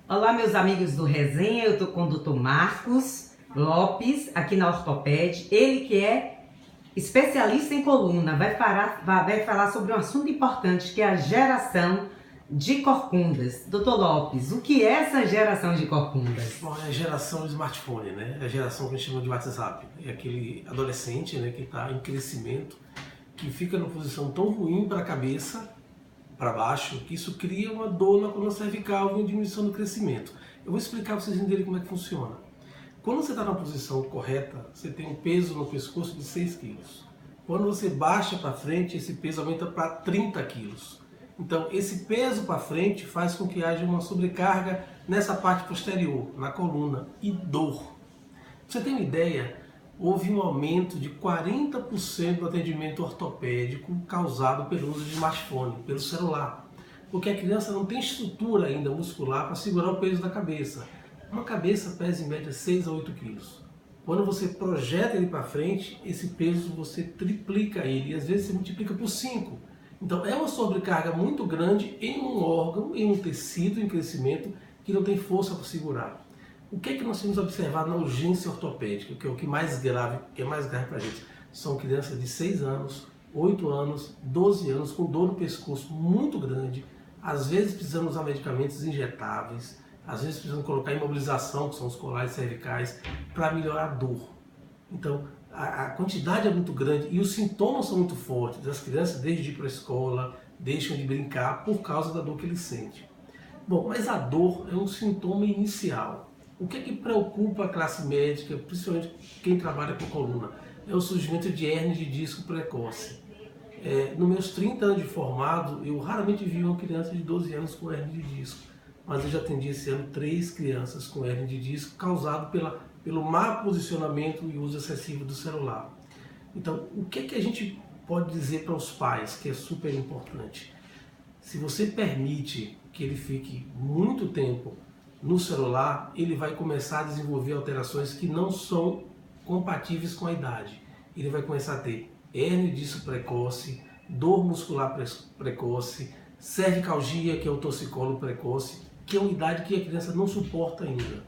Olá, meus amigos do Resenha, eu estou com o Dr. Marcos Lopes, aqui na Ortoped. Ele que é especialista em coluna, vai falar sobre um assunto importante, que é a geração de corcundas. Dr. Lopes, o que é essa geração de corcundas? Bom, é a geração do smartphone, né? É a geração que a gente chama de WhatsApp. É aquele adolescente, né, que está em crescimento, que fica numa posição tão ruim para a cabeça, para baixo, que isso cria uma dor na coluna cervical e uma diminuição do crescimento. Eu vou explicar para vocês entenderem como é que funciona. Quando você está na posição correta, você tem um peso no pescoço de 6 quilos. Quando você baixa para frente, esse peso aumenta para 30 quilos. Então, esse peso para frente faz com que haja uma sobrecarga nessa parte posterior, na coluna, e dor. Pra você ter uma ideia, houve um aumento de 40% do atendimento ortopédico causado pelo uso de smartphone, pelo celular. Porque a criança não tem estrutura ainda muscular para segurar o peso da cabeça. Uma cabeça pesa em média 6 a 8 quilos. Quando você projeta ele para frente, esse peso você triplica ele e às vezes você multiplica por 5. Então é uma sobrecarga muito grande em um órgão, em um tecido em crescimento que não tem força para segurar. O que é que nós temos observado na urgência ortopédica, que é o que mais grave, que é mais grave para a gente? São crianças de 6 anos, 8 anos, 12 anos, com dor no pescoço muito grande, às vezes precisando usar medicamentos injetáveis, às vezes precisando colocar imobilização, que são os colares cervicais, para melhorar a dor. Então, a quantidade é muito grande e os sintomas são muito fortes. As crianças, desde de ir para a escola, deixam de brincar por causa da dor que eles sentem. Bom, mas a dor é um sintoma inicial. O que é que preocupa a classe médica, principalmente quem trabalha com coluna? É o surgimento de hérnia de disco precoce. Nos meus 30 anos de formado, eu raramente vi uma criança de 12 anos com hérnia de disco. Mas eu já atendi esse ano 3 crianças com hérnia de disco causado pelo má posicionamento e uso excessivo do celular. Então, o que é que a gente pode dizer para os pais, que é super importante? Se você permite que ele fique muito tempo no celular, ele vai começar a desenvolver alterações que não são compatíveis com a idade. Ele vai começar a ter hérnia de disco precoce, dor muscular precoce, cervicalgia, que é o torcicolo precoce, que é uma idade que a criança não suporta ainda.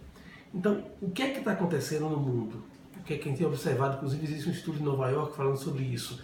Então, o que é que está acontecendo no mundo? O que é que a gente tem observado? Inclusive, existe um estudo em Nova York falando sobre isso.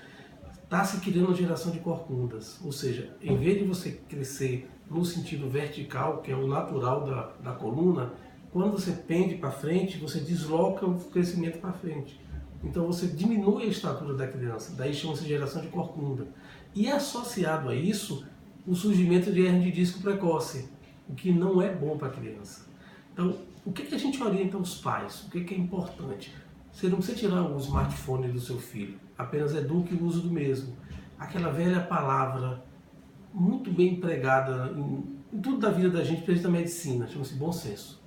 Está se criando uma geração de corcundas, ou seja, em vez de você crescer no sentido vertical, que é o natural da coluna, quando você pende para frente, você desloca o crescimento para frente. Então você diminui a estatura da criança, daí chama-se geração de corcunda. E associado a isso, o surgimento de hérnia de disco precoce, o que não é bom para a criança. Então, o que a gente orienta aos pais? O que é importante? Você não precisa tirar o smartphone do seu filho, apenas eduque o uso do mesmo. Aquela velha palavra muito bem empregada em tudo da vida da gente, principalmente da medicina, chama-se bom senso.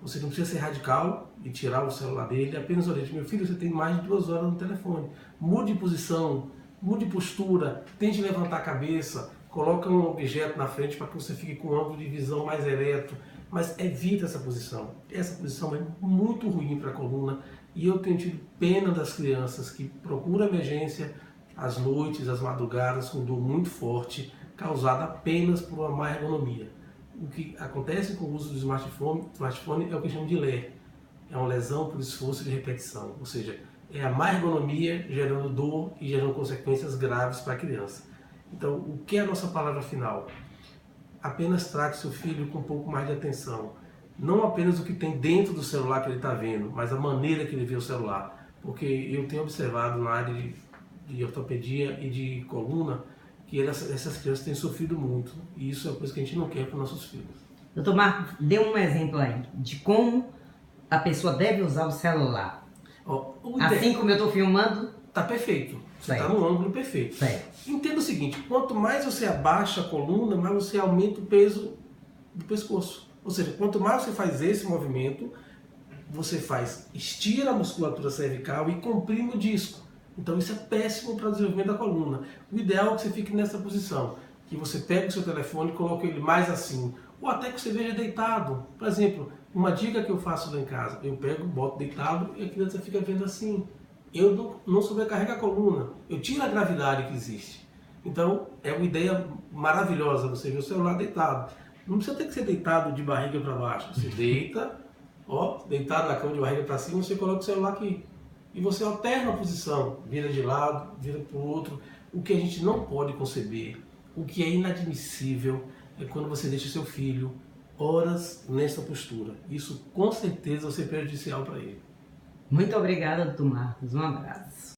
Você não precisa ser radical e tirar o celular dele, apenas oriente: meu filho, você tem mais de 2 horas no telefone. Mude de posição, mude de postura, tente levantar a cabeça, coloque um objeto na frente para que você fique com um ângulo de visão mais ereto, mas evita essa posição. Essa posição é muito ruim para a coluna e eu tenho tido pena das crianças que procuram emergência às noites, às madrugadas, com dor muito forte, causada apenas por uma má ergonomia. O que acontece com o uso do smartphone é o que chamam de LER. É uma lesão por esforço de repetição, ou seja, é a má ergonomia gerando dor e gerando consequências graves para a criança. Então, o que é a nossa palavra final? Apenas trate seu filho com um pouco mais de atenção. Não apenas o que tem dentro do celular que ele está vendo, mas a maneira que ele vê o celular. Porque eu tenho observado na área de ortopedia e de coluna que essas crianças têm sofrido muito. E isso é uma coisa que a gente não quer para os nossos filhos. Doutor Marcos, dê um exemplo aí de como a pessoa deve usar o celular. Assim como eu estou filmando? Está perfeito. Você está no ângulo perfeito. Certo. Entenda o seguinte: quanto mais você abaixa a coluna, mais você aumenta o peso do pescoço. Ou seja, quanto mais você faz esse movimento, você estira a musculatura cervical e comprime o disco. Então isso é péssimo para o desenvolvimento da coluna. O ideal é que você fique nessa posição, que você pegue o seu telefone e coloque ele mais assim, ou até que você veja deitado. Por exemplo, uma dica que eu faço lá em casa: eu pego, boto deitado e a criança fica vendo assim. Eu não sobrecarrego a coluna, eu tiro a gravidade que existe. Então é uma ideia maravilhosa você ver o celular deitado. Não precisa ter que ser deitado de barriga para baixo. Você deita, ó, deitado na cama de barriga para cima, você coloca o celular aqui. E você alterna a posição, vira de lado, vira para o outro. O que a gente não pode conceber, o que é inadmissível, é quando você deixa seu filho horas nessa postura. Isso com certeza vai ser prejudicial para ele. Muito obrigada, doutor Marcos. Um abraço.